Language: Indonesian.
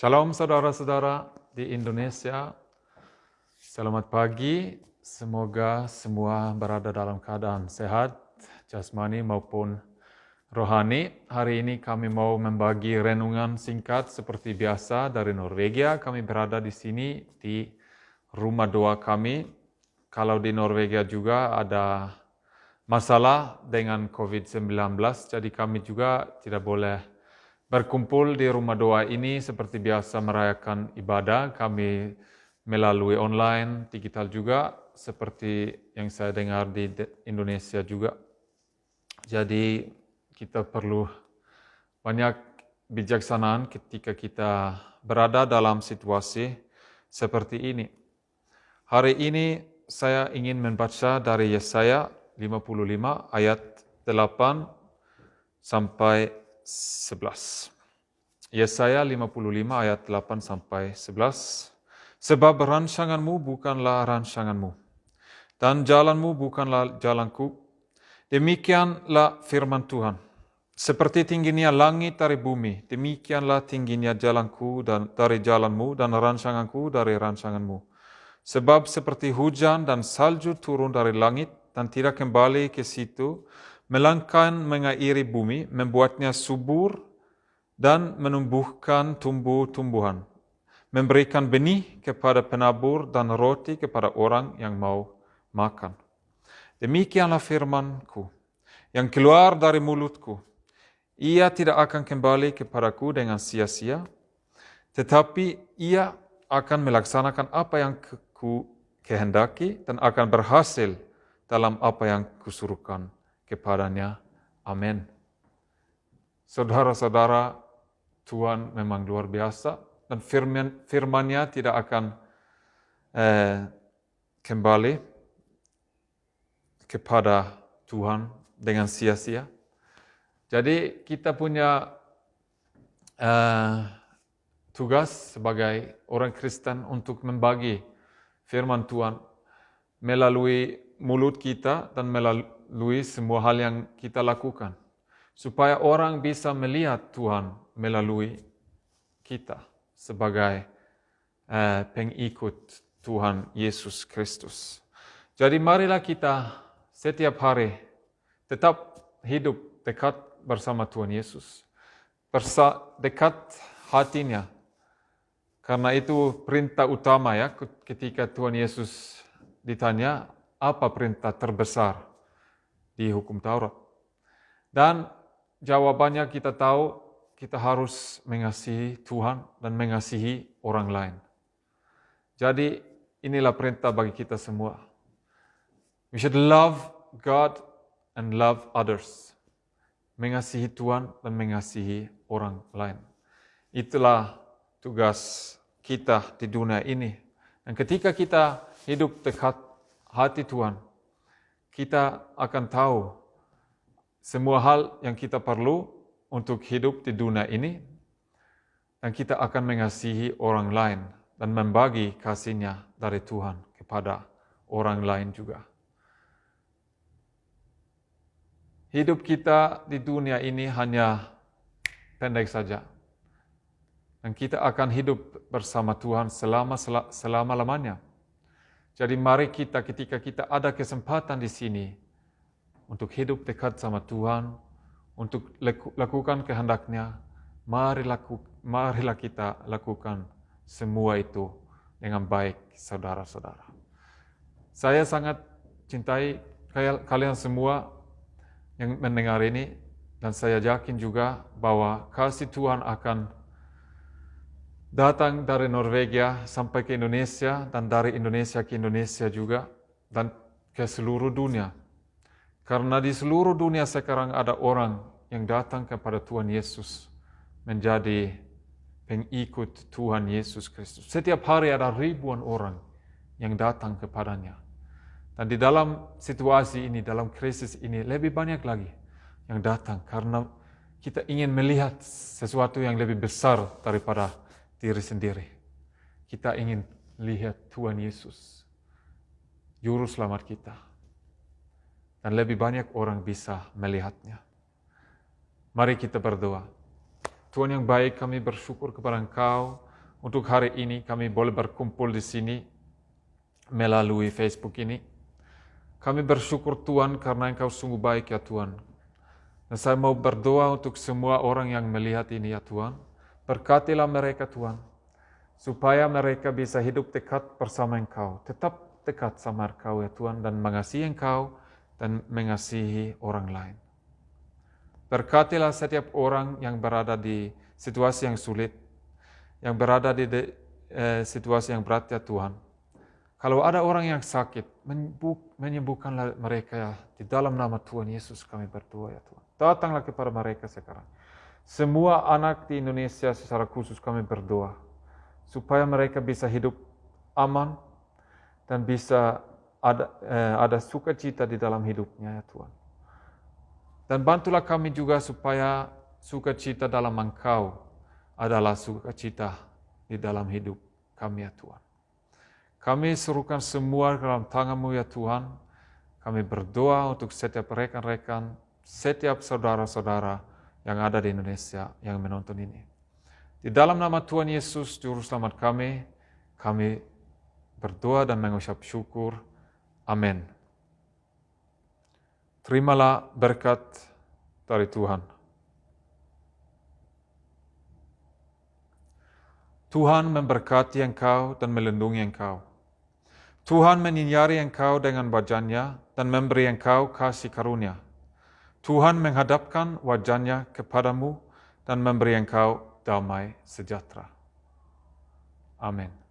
Shalom saudara-saudara di Indonesia. Selamat pagi. Semoga semua berada dalam keadaan sehat, jasmani maupun rohani. Hari ini kami mau membagi renungan singkat seperti biasa dari Norwegia. Kami berada di sini di rumah doa kami. Kalau di Norwegia juga ada masalah dengan COVID-19, jadi kami juga tidak boleh berkumpul di rumah doa ini seperti biasa merayakan ibadah. Kami melalui online, digital juga, seperti yang saya dengar di Indonesia juga. Jadi kita perlu banyak bijaksanaan ketika kita berada dalam situasi seperti ini. Hari ini saya ingin membaca dari Yesaya 55 ayat 8 sampai 11. Yesaya 55 ayat 8 sampai 11. Sebab rancanganmu bukanlah rancanganmu, dan jalanmu bukanlah jalanku. Demikianlah firman Tuhan. Seperti tingginya langit dari bumi, demikianlah tingginya jalanku dari jalanmu, dan rancanganku dari rancanganmu. Sebab seperti hujan dan salju turun dari langit, dan tidak kembali ke situ, melainkan mengairi bumi, membuatnya subur dan menumbuhkan tumbuh-tumbuhan, memberikan benih kepada penabur dan roti kepada orang yang mau makan. Demikianlah firman-Ku yang keluar dari mulutku. Ia tidak akan kembali kepadaku dengan sia-sia, tetapi ia akan melaksanakan apa yang ku kehendaki dan akan berhasil dalam apa yang kusuruhkan kepadanya. Amin. Saudara-saudara, Tuhan memang luar biasa dan firman-Nya tidak akan kembali kepada Tuhan dengan sia-sia. Jadi kita punya tugas sebagai orang Kristen untuk membagi firman Tuhan melalui mulut kita dan melalui semua hal yang kita lakukan, supaya orang bisa melihat Tuhan melalui kita sebagai pengikut Tuhan Yesus Kristus. Jadi marilah kita setiap hari tetap hidup dekat bersama Tuhan Yesus, dekat hatinya. Karena itu perintah utama ya, ketika Tuhan Yesus ditanya apa perintah terbesar di hukum Taurat. Dan jawabannya kita tahu, kita harus mengasihi Tuhan dan mengasihi orang lain. Jadi inilah perintah bagi kita semua. We should love God and love others. Mengasihi Tuhan dan mengasihi orang lain. Itulah tugas kita di dunia ini. Dan ketika kita hidup dekat hati Tuhan, kita akan tahu semua hal yang kita perlu untuk hidup di dunia ini, dan kita akan mengasihi orang lain dan membagi kasih-Nya dari Tuhan kepada orang lain juga. Hidup kita di dunia ini hanya pendek saja. Dan kita akan hidup bersama Tuhan selama-lamanya. Jadi mari kita ketika kita ada kesempatan di sini untuk hidup dekat sama Tuhan, untuk lakukan kehendak-Nya, marilah kita lakukan semua itu dengan baik, saudara-saudara. Saya sangat cintai kalian semua yang mendengar ini, dan saya yakin juga bahwa kasih Tuhan akan datang dari Norwegia sampai ke Indonesia, dan dari Indonesia ke Indonesia juga, dan ke seluruh dunia. Karena di seluruh dunia sekarang ada orang yang datang kepada Tuhan Yesus, menjadi pengikut Tuhan Yesus Kristus. Setiap hari ada ribuan orang yang datang kepadanya. Dan di dalam situasi ini, dalam krisis ini, lebih banyak lagi yang datang karena kita ingin melihat sesuatu yang lebih besar daripada diri sendiri. Kita ingin lihat Tuhan Yesus, Juru Selamat kita. Dan lebih banyak orang bisa melihatnya. Mari kita berdoa. Tuhan yang baik, kami bersyukur kepada Engkau untuk hari ini kami boleh berkumpul di sini melalui Facebook ini. Kami bersyukur Tuhan karena Engkau sungguh baik ya Tuhan. Dan saya mau berdoa untuk semua orang yang melihat ini ya Tuhan. Berkatilah mereka Tuhan, supaya mereka bisa hidup dekat bersama Engkau, tetap dekat sama Engkau ya Tuhan, dan mengasihi Engkau dan mengasihi orang lain. Berkatilah setiap orang yang berada di situasi yang sulit, yang berada di situasi yang berat ya Tuhan. Kalau ada orang yang sakit, menyembuhkanlah mereka ya. Di dalam nama Tuhan Yesus kami berdoa ya Tuhan. Datanglah kepada mereka sekarang. Semua anak di Indonesia secara khusus kami berdoa, supaya mereka bisa hidup aman, dan bisa ada sukacita di dalam hidupnya ya Tuhan. Dan bantulah kami juga supaya sukacita dalam Engkau adalah sukacita di dalam hidup kami ya Tuhan. Kami serukan semua dalam tangan-Mu ya Tuhan. Kami berdoa untuk setiap rekan-rekan, setiap saudara-saudara yang ada di Indonesia yang menonton ini. Di dalam nama Tuhan Yesus, Juru Selamat kami berdoa dan mengucap syukur. Amin. Terimalah berkat dari Tuhan. Tuhan memberkati engkau dan melindungi engkau. Tuhan menyinari engkau dengan wajah-Nya dan memberi engkau kasih karunia. Tuhan menghadapkan wajah-Nya kepadamu dan memberi engkau damai sejahtera. Amin.